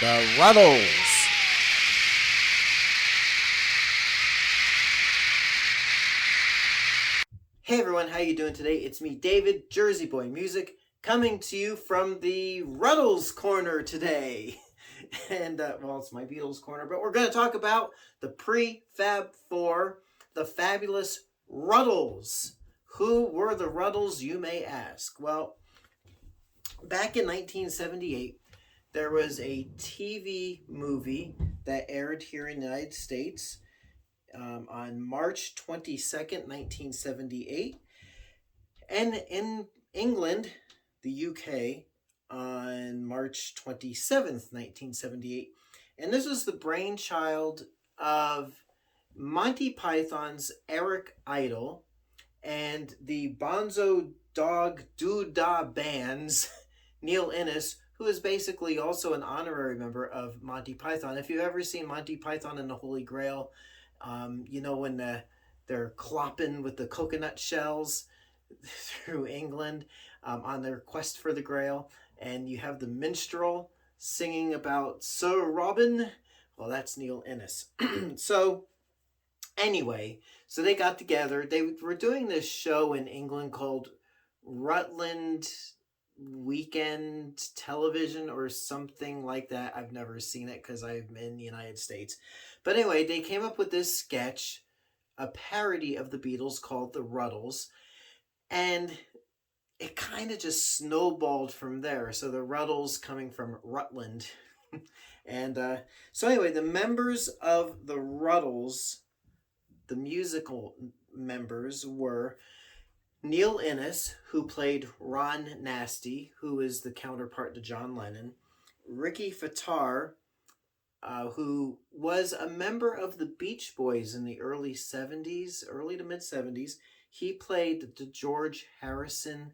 The Rutles. Hey everyone, how you doing today? It's me, David, Jersey Boy Music, coming to you from the Rutles corner today. And, well, it's my Beatles corner, but we're going to talk about the Pre-Fab Four, the fabulous Rutles. Who were the Rutles, you may ask? Well, back in 1978, there was a TV movie that aired here in the United States on March 22nd, 1978. And in England, the UK, on March 27th, 1978. And this was the brainchild of Monty Python's Eric Idle and the Bonzo Dog Doodah Band's Neil Innes, who is basically also an honorary member of Monty Python. If you've ever seen Monty Python and the Holy Grail, you know when they're clopping with the coconut shells through England on their quest for the Grail, and you have the minstrel singing about Sir Robin. Well, that's Neil Innes. So anyway, so they got together. They were doing this show in England called Rutland Weekend Television or something like that. I've never seen it because I'm in the United States. But anyway, they came up with this sketch, a parody of the Beatles called The Rutles, and it kind of just snowballed from there. So the Rutles coming from Rutland. And so anyway, the members of the Rutles, the musical members, were Neil Innes, who played Ron Nasty, who is the counterpart to John Lennon. Ricky Fattar, who was a member of the Beach Boys in the early 70s, early to mid 70s. He played the George Harrison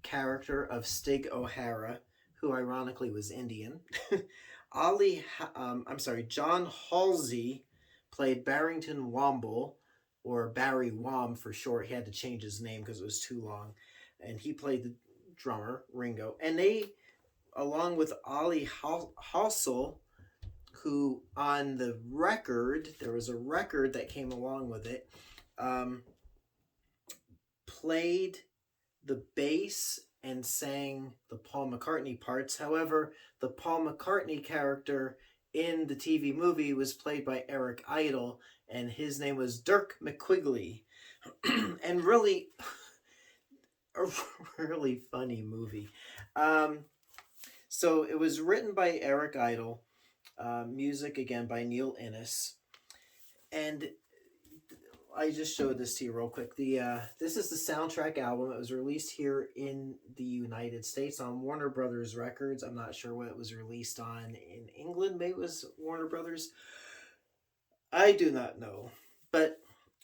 character of Stig O'Hara, who ironically was Indian. John Halsey played Barrington Womble, or Barry Wom for short. He had to change his name because it was too long. And he played the drummer, Ringo. And they, along with Ollie Hossel, who on the record, there was a record that came along with it, played the bass and sang the Paul McCartney parts. However, the Paul McCartney character in the TV movie was played by Eric Idle, and his name was Dirk McQuigley. And really, a really funny movie. So it was written by Eric Idle, music again by Neil Innes, and I just showed this to you real quick. This is the soundtrack album. It was released here in the United States on Warner Brothers Records. I'm not sure what it was released on in England. Maybe it was Warner Brothers. I do not know. But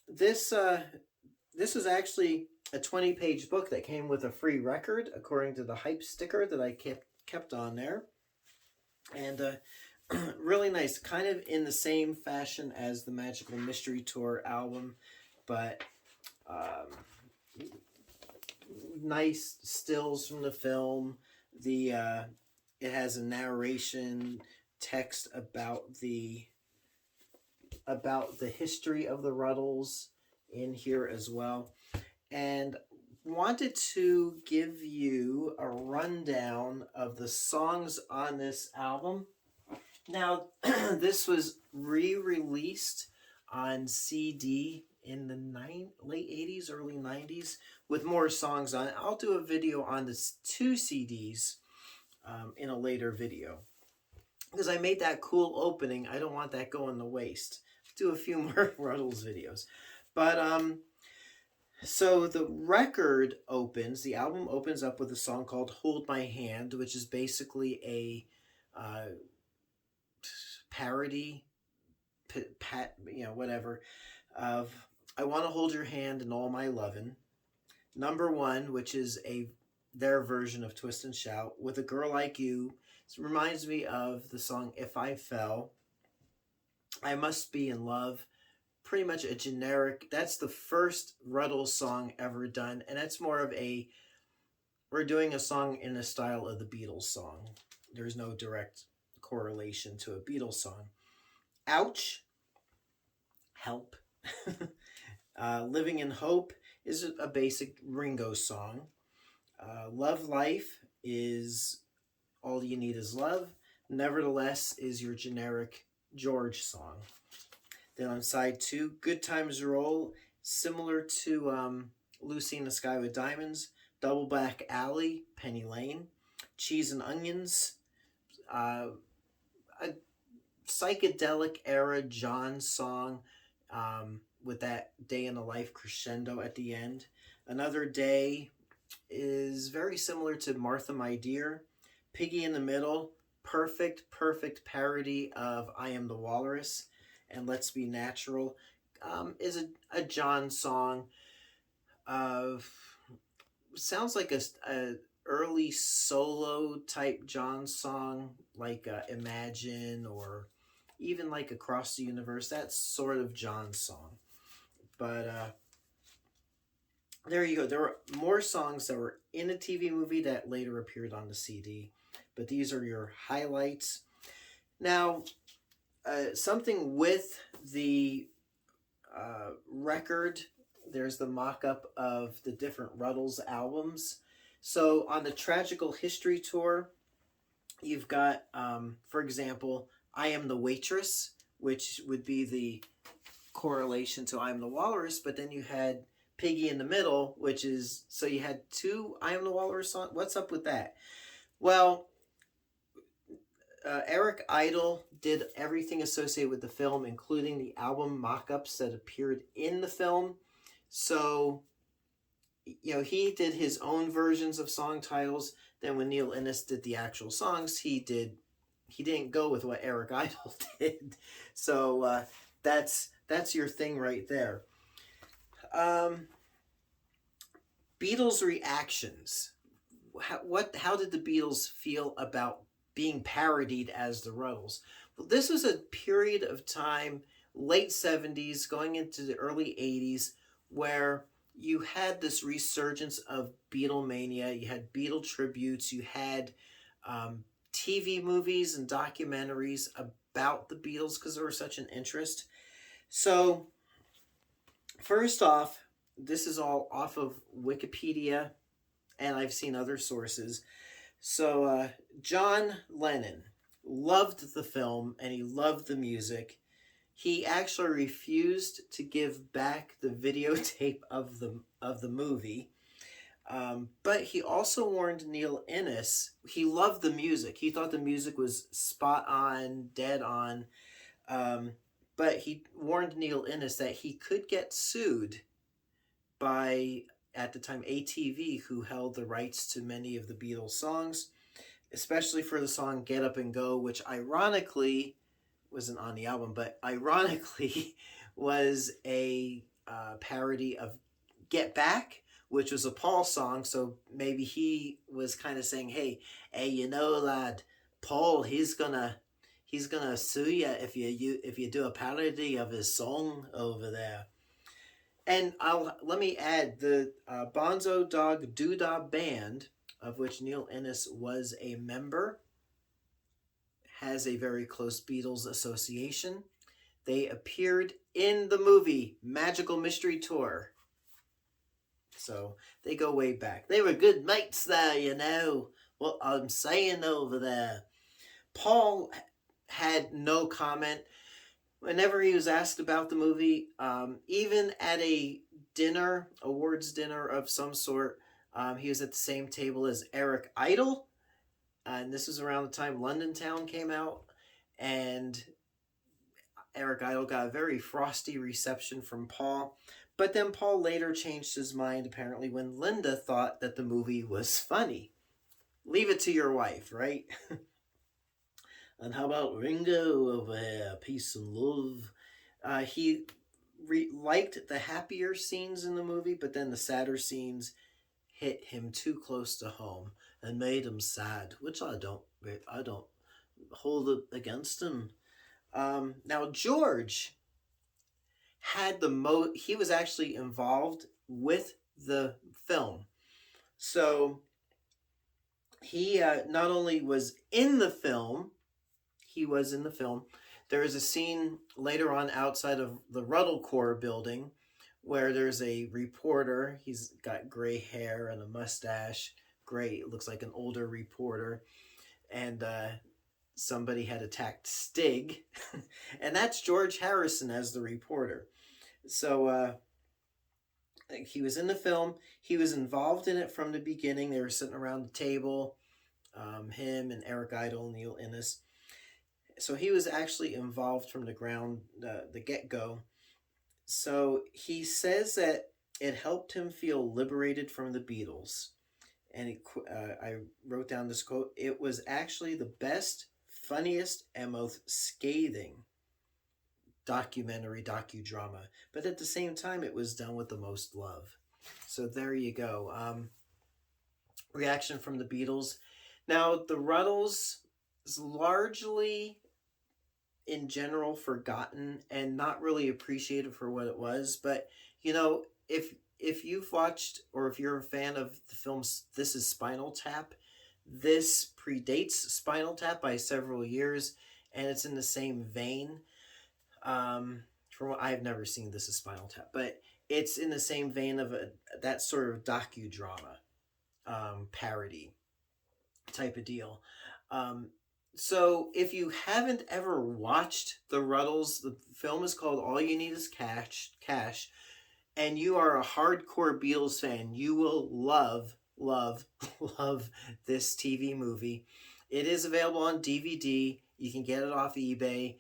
this was actually a 20-page book that came with a free record, according to the hype sticker that I kept on there. And really nice, kind of in the same fashion as the Magical Mystery Tour album, but nice stills from the film. It has a narration text about the history of the Rutles in here as well, and wanted to give you a rundown of the songs on this album. Now, this was re-released on CD in the late 80s, early 90s, with more songs on it. I'll do a video on the two CDs in a later video, because I made that cool opening. I don't want that going to waste. Do a few more Rutles videos. But so the album opens up with a song called Hold My Hand, which is basically a parody, whatever, of I Want to Hold Your Hand and All My Lovin'. Number One, which is their version of Twist and Shout, With a Girl Like You. It reminds me of the song If I Fell. I Must Be in Love. Pretty much a generic, that's the first Rutles song ever done, and that's more of we're doing a song in the style of the Beatles song. There's no direct correlation to a Beatles song. Ouch, help. Living in Hope is a basic Ringo song. Love Life is All You Need Is Love. Nevertheless is your generic George song. Then on side 2, Good Times Roll, similar to Lucy in the Sky with Diamonds. Double Back Alley, Penny Lane. Cheese and Onions, a psychedelic era John song with that day in the life crescendo at the end. Another Day is very similar to Martha My Dear. Piggy in the Middle, perfect parody of I Am the Walrus. And Let's Be Natural is a John song. Sounds like a early solo type John song, like Imagine, or even like Across the Universe. That's sort of John's song. But there you go. There were more songs that were in a TV movie that later appeared on the CD. But these are your highlights. Now, something with the record, there's the mock-up of the different Rutles albums. So on the Tragical History Tour, you've got, for example, I Am the Waitress, which would be the correlation to I Am the Walrus, but then you had Piggy in the Middle, which is, so you had 2 I Am the Walrus songs. What's up with that? Well, Eric Idle did everything associated with the film, including the album mock-ups that appeared in the film. So, he did his own versions of song titles. Then when Neil Innes did the actual songs, he didn't go with what Eric Idle did. So that's your thing right there. Beatles reactions. How did the Beatles feel about being parodied as the Rutles? Well, this was a period of time, late 70s, going into the early 80s, where you had this resurgence of Beatlemania. You had Beatle tributes. You had TV movies and documentaries about the Beatles because there was such an interest. So, first off, this is all off of Wikipedia, and I've seen other sources. So, John Lennon loved the film, and he loved the music. He actually refused to give back the videotape of the movie. But he also warned Neil Innes. He loved the music. He thought the music was spot on, dead on. But he warned Neil Innes that he could get sued by, at the time, ATV, who held the rights to many of the Beatles songs, especially for the song Get Up and Go, which ironically wasn't on the album, but ironically was a parody of Get Back, which was a Paul song. So maybe he was kind of saying, hey, lad, Paul, he's gonna sue you if you do a parody of his song over there. And let me add, the Bonzo Dog Doodah Band, of which Neil Innes was a member, has a very close Beatles association. They appeared in the movie Magical Mystery Tour. So they go way back. They were good mates there, what I'm saying over there. Paul had no comment. Whenever he was asked about the movie, even at a dinner, awards dinner of some sort, he was at the same table as Eric Idle. And this was around the time London Town came out. And Eric Idle got a very frosty reception from Paul. But then Paul later changed his mind, apparently, when Linda thought that the movie was funny. Leave it to your wife, right? And how about Ringo over here? Peace and love. He liked the happier scenes in the movie, but then the sadder scenes hit him too close to home and made him sad, which I don't hold it against him. Now George had he was actually involved with the film. So he not only was in the film, he was in the film. There is a scene later on outside of the Ruttle Corps building where there's a reporter. He's got gray hair and a mustache. Gray, looks like an older reporter. And somebody had attacked Stig. And that's George Harrison as the reporter. So he was in the film. He was involved in it from the beginning. They were sitting around the table, him and Eric Idle, Neil Innes. So he was actually involved from the get-go. So he says that it helped him feel liberated from the Beatles. And I wrote down this quote: "It was actually the best, funniest, and most scathing docudrama, but at the same time it was done with the most love." So there you go. Reaction from the Beatles. Now the Rutles is largely in general forgotten and not really appreciated for what it was, but you know, if you've watched, or if you're a fan of the films This Is Spinal Tap, this predates Spinal Tap by several years, and it's in the same vein. From what I've never seen This Is Spinal Tap, but it's in the same vein of that sort of docudrama, parody type of deal. So if you haven't ever watched the Rutles, the film is called All You Need Is Cash, and you are a hardcore Beatles fan, you will love this TV movie. It is available on DVD. You can get it off eBay.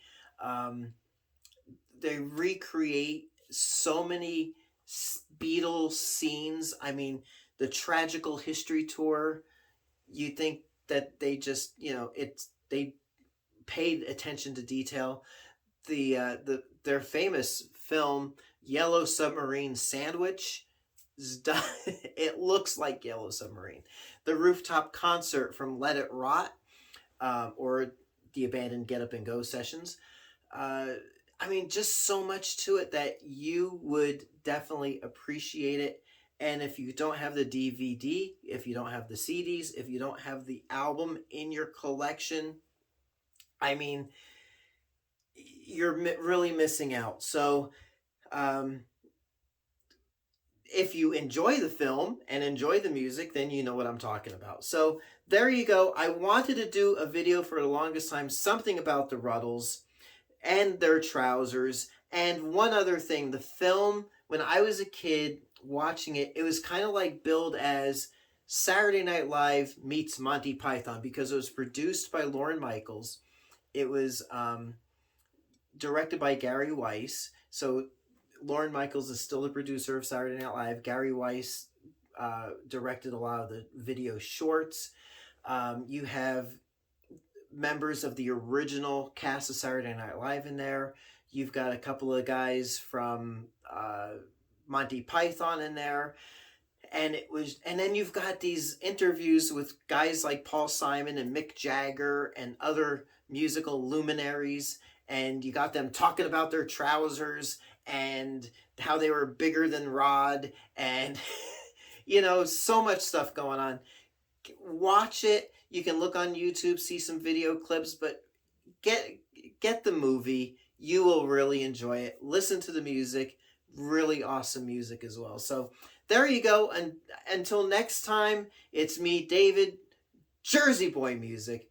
They recreate so many Beatles scenes. I mean, the Tragical History Tour, you think that they just, they paid attention to detail. Their famous film Yellow Submarine Sandwich is done. It looks like Yellow Submarine. The rooftop concert from Let It Rot, or the abandoned Get Up and Go sessions. I mean, just so much to it that you would definitely appreciate it. And if you don't have the DVD, if you don't have the CDs, if you don't have the album in your collection, I mean, you're really missing out. So if you enjoy the film and enjoy the music, then you know what I'm talking about. So there you go. I wanted to do a video for the longest time, something about the Rutles and their trousers. And one other thing, the film, when I was a kid watching it, it was kind of like billed as Saturday Night Live meets Monty Python, because it was produced by Lorne Michaels. It was directed by Gary Weiss. So Lorne Michaels is still the producer of Saturday Night Live. Gary Weiss directed a lot of the video shorts. You have members of the original cast of Saturday Night Live in there. You've got a couple of guys from Monty Python in there. And then you've got these interviews with guys like Paul Simon and Mick Jagger and other musical luminaries. And you got them talking about their trousers and how they were bigger than Rod, and so much stuff going on. Watch it. You can look on YouTube, see some video clips, but get the movie. You will really enjoy it. Listen to the music. Really awesome music as well. So there you go. And until next time, it's me, David, Jersey Boy Music.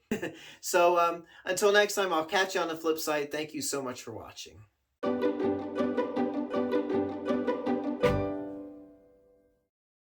So until next time, I'll catch you on the flip side. Thank you so much for watching.